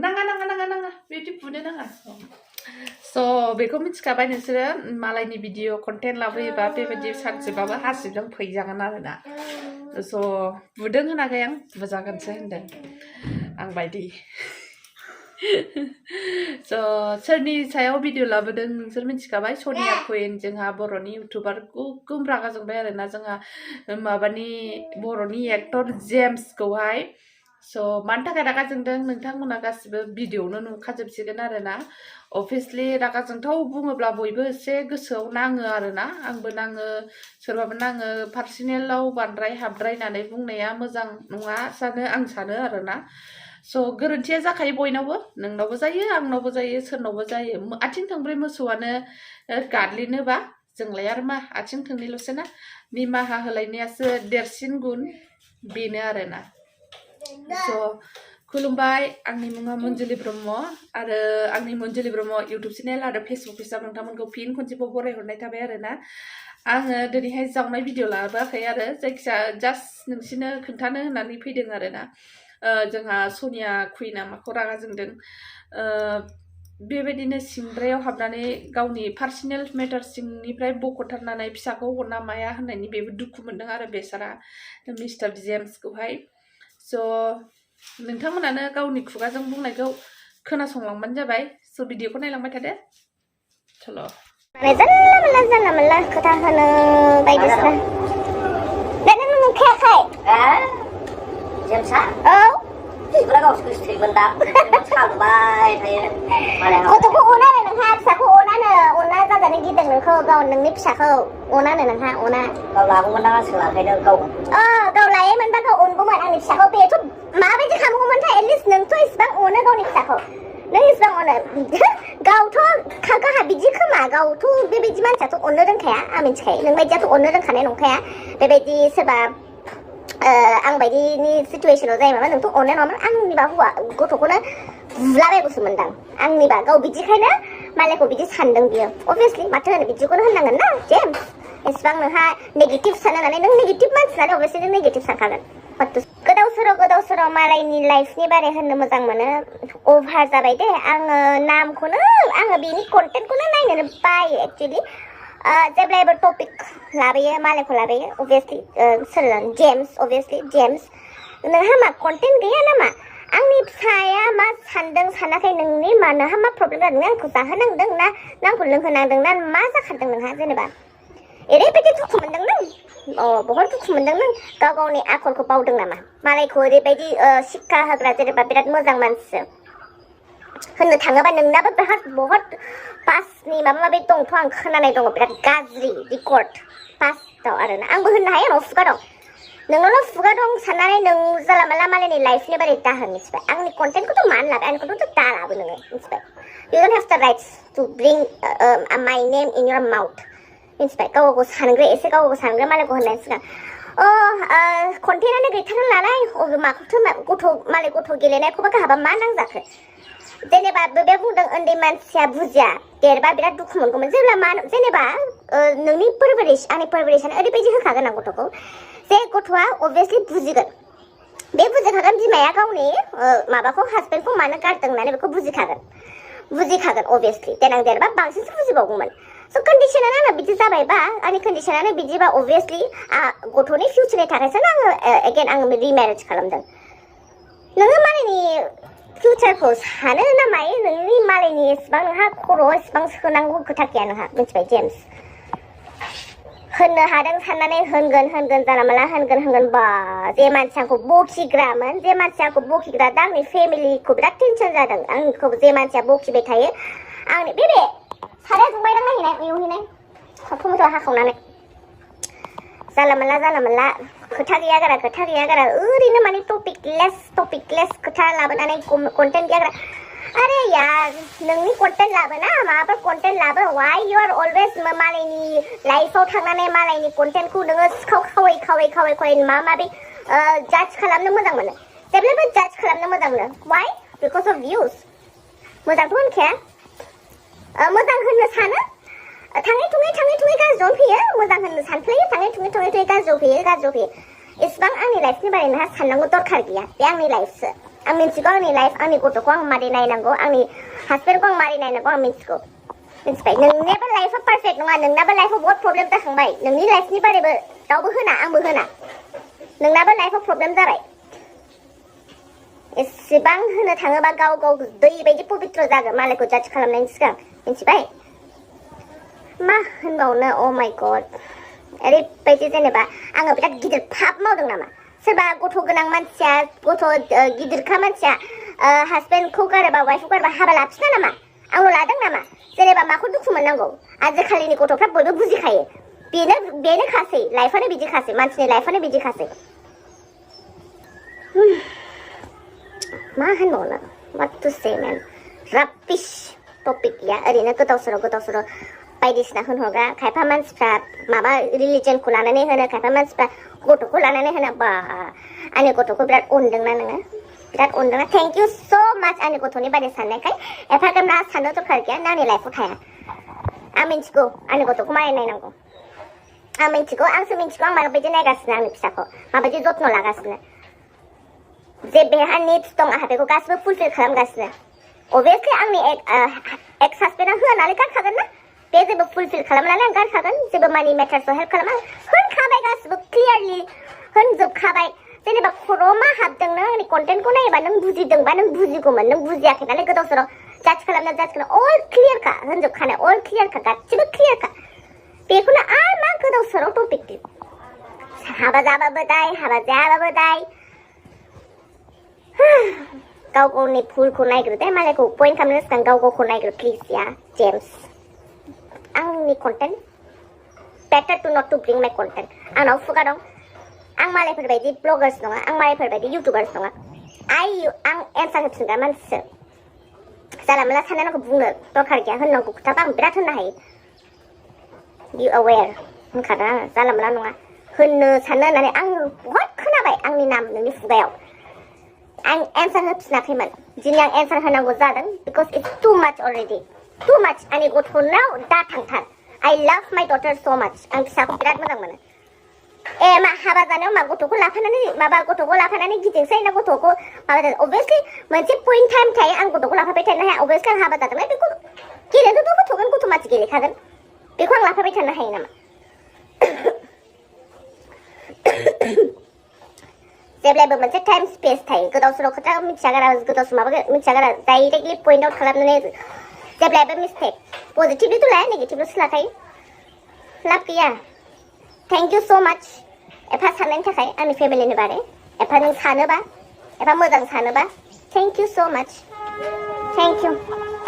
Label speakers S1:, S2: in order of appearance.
S1: नाङा बिदि बुनो नाङा स' बेखौ मिथिखाबाय नोंसोरो मालायनि भिडिअ कन्टेन्ट लाबोयोबा बेबायदि सानसेबाबो हासिबजों फैजागोन आरोना स' बुदों होनाखै आं बुजागोनसो होनदों आं बायदि स' सोरनि सायाव भिडिअ लाबोदों नोंसोर मिथिखाबाय सनिया कुइन जोंहा बर'नि इउटुबार गुम रागा जोंबाय आरोना जोंहा माबानि बर'नि एक्टर जेम्सखौहाय स' मानि थाखाय रागा जोंदों नोंथांमोना गासिबो भिडिअआवनो नुखाजोबसिगोन आरोना अभियासलि रागा जोंथाव बुङोब्ला बयबो एसे गोसोआव नाङो आरोना आंबो नाङो सोरबाबो नाङो पार्सनेलाव बांद्राय हाबद्रायनानै बुंनाया मोजां नङा आं सानो आरोना स' गोरोन्थिया जाखायो बयनावबो नोंनावबो जायो आंनावबो जायो सोरनावबो जायो आथिं थोंब्रै मोसौआनो गादलिनोबा जोंलाय आरो मा आथिं थोंनैल'सो ना निमाहा होलायनायासो देरसिन गुन बेनो आरोना स' खुलुमबाय आंनि मुङा मन्जुलि ब्रह्म आरो आंनि मन्जुलि ब्रह्म इउटुब चेनेल आरो फेसबुक पेजाव नोंथांमोनखौ फिन खनसेबाव बरायहरनाय थाबाय आरोना आङो दिनैहाय जावनाय भिडिअ लाबोआखै आरो जायखिजाया जास्ट नोंसिनो खोन्थानो होननानै फैदों आरोना जोंहा सनिया कुइना माखौ रागा जोंदों बेबायदिनो सिंद्रायाव हाबनानै गावनि पार्सनेल मेटार सिंनिफ्राय बख'थारनानै फिसाखौ हरना माया होननायनि बेबो दुखु मोनदों आरो बेसारा मिस्टार जेम्सखौहाय स' नोंथांमोनानो गावनि खुगाजों बुंनायखौ खोनासंलांबानो जाबाय स' भिडिअखौ नायलांबाय थादो चल'
S2: माने जानला मोनला खोथा होनो बायदिसिना दा नों नुखायाखै
S3: जेमसा
S2: औ
S3: बिदिब्ला गावसोर स्ट्रिकमोन दा सालुबाय थायो
S2: गथ'खौ अनानो नोंहा फिसाखौ अनानो अना जाजानो गिदों नोंखौ गाव नोंनि फिसाखौ अनानो नोंहा अना
S3: गाव लाबोमोन ना सोलाखायनो गाव
S2: गाव लायोमोनबा गाव अनगौमोन आंनि फिसाखौ बेथ' माबायदि खालामगौमोनथाय एटलिस्ट नोंथ' इसिबां अनो गावनि फिसाखौ नों इसिबां अनो गावथ' गावहा बिदि खोमा गावथ' बेबायदि मानसियाथ' अननो रोंखाया आं मिथिखायो नोंबायदियाथ' अननो रोंखानाय नंखाया बेबायदि सोरबा आं बायदिनि सिटुवेसनाव जायोबा नोंथ' अननाय नङामोन आंनिबा हौवा गथ'खौनो बुलाबायगौसोमोनदां आंनिबा गाव बिदिखायनो मालायखौ बिदि सानदों बियो अभियासलि माथो होनो बिदिखौनो होननांगोन ना जेम्स एसेबां नोंहा नेगेटिभ सानो नालाय नों नेगेटिभ मानसि नालाय अभियासलि नों नेगेटिभ सानखागोन गोदाव सोराव मालायनि लाइफनि बारै होननो मोजां मोनो अभार जाबाय दे आङो नामखौनो आङो बेनि कन्टेन्टखौनो नायनोनो बायो एक्चुवेलि जेब्लायबो टपिक लाबोयो मालायखौ लाबोयो अभियासलि सोर जेम्स अभियासलि जेम्स नोंहा मा कन्टेन्ट गैया नामा आंनि फिसाया मा सानदों सानाखै नोंनि मा नोंहा मा प्रब्लेम जादों आंखौ जाहोनांदों ना आंखौ लोंहोनांदों ना मा जाखादों नोंहा जेनेबा ओरैबायदि दुखु मोनदों नों बहुत दुखु मोनदों नों गाव गावनि आखलखौ बावदों नामा मालायखौ ओरैबायदि शिक्षा होग्रा जेनेबा बिराद मोजां मानसि होननो थाङोबा नोंनाबो बहुत पासनि माबा माबि दंथ' आं खोनानाय दङ बिराद गाज्रि रेकर्ड पासआव आरोना आंबो होननो हायो आंनाव खुगा दं नोंनावल' खुगा दं साननानै नों जाला माला मालायनि लाइफनि बारै दाहोन मिथिबाय आंनि कन्टेन्टखौथ' मानो लाबाय आंनिखौथ' दा लाबो नोङो मिथिबाय you don't have the rights to bring my name in your mouth मिथिबाय गावखौ सानग्रो एसे गावखौ सानग्रो मालायखौ होननायनि सिगां कन्टेन्टआनो गैथारा नालाय माखौथो मालाय गथ' गेलेनायखौबा गाहाबा मा नांजाखो जेनेबा बे बुंदों उन्दै मानसिया बुजिया देरबा बिराद दुखु मोनगौमोन जेनेबा नोंनि परवरिश आंनि परवरिशानो ओरैबायदि होखागोन आं गथ'खौ जे गथ'आ अभियासलि बुजिगोन बे बुजिखागोन बिमाया गावनि माबाखौ हासबेन्डखौ मानो गारदों होननानै बेखौ बुजिखागोन अभियासलि देनां देरबा बांसिनसो बुजिबावगौमोन स' कन्डिसनानो आंना बिदि जाबायबा आंनि कन्डिसनानो बिदिबा अभियासलि गथ'नि फिउचारनि थाखायसो आङो एगेन आङो रिमेरेज खालामदों नोङो मालायनि फिउचारखौ सानो ना मायो नोंनि मालायनि एसेबां नोंहा खर'आव एसेबां सोनांगौ खोथा गैया नोंहा मिथिबाय जेम्स होननो हादों साननानै होनगोन जानला माला होनगोन बा जे मानसि आंखौ बखिग्रामोन जे मानसि आंखौ बखिग्रा दा आंनि फेमिलिखौ बिराद टेनसन जादों आंखौ जे मानसिया बखिबाय थायो आंनि बे साराया दुंबायदां नायहैनाय एवहैनाय टमेट' हाखावनानै जाला माला खोथा गैया गारा ओरैनो माने टपिकलेस खोथा लाबोनानै कन्टेन्ट गैया अरे यार नोंनि कन्टेन्ट लाबोना माबाफोर कन्टेन्ट लाबो वाइ इउ आर अलवेज मालायनि लाइफआव थांनानै मालायनि कन्टेन्टखौ नोङो सिखाव खावै माबा माबि जाज खालामनो मोजां मोनो जेब्लाबो जाज खालामनो मोजां मोनो वाइ बिकज अफ भिउस मोजांथ' होनखाया मोजां होननो सानो थाङै थुङै गाज्रियावनो फैयो मोजां होननो सानफ्लायो थाङै थुङै गाज्रियाव फैयो एसेबां आंनि लाइफनि बारै नोंहा साननांगौ दरखार गैया बे आंनि लाइफसो आं मिन्थिगौ आंनि लाइफ आंनि गथ'खौ आं मारै नायनांगौ आंनि हासबेन्डखौ आं मारै नायनांगौ आं मिन्थिगौ मिन्थिबाय नोंनियाबो लाइफआ पारफेक्ट नङा नोंनाबो लाइफआव बहुत प्रब्लेम जाखांबाय नोंनि लाइफनि बारैबो रावबो होना आंबो होना नोंनाबो लाइफआव प्रब्लेम जाबाय एसेबां होनो थाङोबा गाव गाव दै बायदि पबित्र जागोन मालायखौ जाज खालामनायनि सिगां मिन्थिबाय मा होनबावनो अ माय गड ओरैबायदि जेनेबा आङो बिराद गिदिर फाप मावदों नामा सोरबा गथ' गोनां मानसिया गथ' गिदिरखा मानसिया हासबेन्डखौ गारोबा वाइफखौ गारोबा हाबा लाफिना नामा आंल' लादों नामा जेनेबा माखौ दुखु मोननांगौ आजिखालिनि गथ'फ्रा बयबो बुजिखायो बेनो खासै लाइफआनो बिदिखासै मानसिनि लाइफआनो बिदिखासै मा होनबावनो what to say man rubbish topic गैया ओरैनो गोदाव सोराव बायदिसिना होनहरग्रा खायफा मानसिफ्रा माबा रिलिजनखौ लानानै होनो खायफा मानसिफ्रा गथ'खौ लानानै होनो बा आंनि गथ'खौ बिराद अनदोंना नोङो बिराद अनदोंना थेंक इउ स' माच आंनि गथ'नि बारै साननायखाय एफाग्राब ना साननो दरखार गैया नों आंनि लाइफआव थाया आं मिन्थिगौ आंनि गथ'खौ मारै नायनांगौ आं मिन्थिगौ आंसो मिन्थिगौ आं माबायदि नायगासिनो आंनि फिसाखौ माबायदि जत्न लागासिनो जे बेहा निड्स दं आंहा बेखौ गासिबो फुलफिल खालामगासिनो अभियासलि आंनि एक्स हासबेन्डआ होआ नालाय गारखागोन ना बे जेबो फुलफिल खालामनानै आं गारखागोन जेबो मानि मेटार्सआव हेल्प खालामा होनखाबाय गासिबो क्लियारलि होनजोबखाबाय जेनेबा खर'आव मा हाबदों नों आंनि कन्टेन्टखौ नायोबा नों बुजिदोंबा नों बुजिगौमोन नों बुजियाखै नालाय गोदाव सोराव जाज खालाम अल क्लियारखा होनजोबखानाय अल क्लियारखा गासिबो क्लियारखा बेखौनो आरो मा गोदाव सोराव टपिक हाबा जाबाबो दाय हाबा जायाबाबो दाय गाव गावनि भुलखौ नायग्रो दे मालायखौ पइन्ट खालामनो सिगां गाव गावखौ नायग्रो प्लिज या जेम्स आंनि content better to not to bring my content आंनाव खुगा दं आं मालायफोर बायदि ब्लगार्स नङा आं मालायफोर बायदि इउटुबार्स नङा आं एन्सार होफिनग्रा मानसिसो जाला मोला साननायखौ बुंनो दरखार गैया होननांगौ खोथाबा आं बिराद होननो हायो बि अवेर होनखादों आङो जाला मोला नङा होननो साननो होननानै आं बहुद खोनाबाय आंनि नाम नोंनि खुगायाव आं एन्सार होफिनाखैमोन दिनै आं एन्सार होनांगौ जादों बिकज इट्स टु माच अलरेडि टु माच आंनि गथ'नाव दा थांथार आइ लाभ माइ डटार स' माच आं फिसाखौ बिराद मोजां मोनो मा हाबा जानायाव मा गथ'खौ लाफानानै गिदिंसै ना गथ'खौ माबा जादों अभियासलि मोनसे पइन्ट टाइम थायो आं गथ'खौ लाफाबाय थानो हाया अभियासलि आं हाबा जादोंलाय बेखौ गेलेनोथ' गथ' मानसि गेलेखागोन बेखौ आं लाफाबाय थानो हायो नामा जेब्लायबो मोनसे टाइम स्पेस थायो गोदाव सोराव खोथा मिथियागारा गोदाव सोराव माबा मिथियागारा डाइरेक्टलि पइन्ट आउट खालामनानै जेब्लायबो मिस्टेक पजिटिभलिथ' लाया नेगेटिभल'सो लाखायो लाब गैया थेंक इउ स' माच एफा साननायनि थाखाय आंनि फेमिलिनि बारै एफा नों सानोबा एफा मोजां सानोबा थेंक इउ स' माच थेंक इउ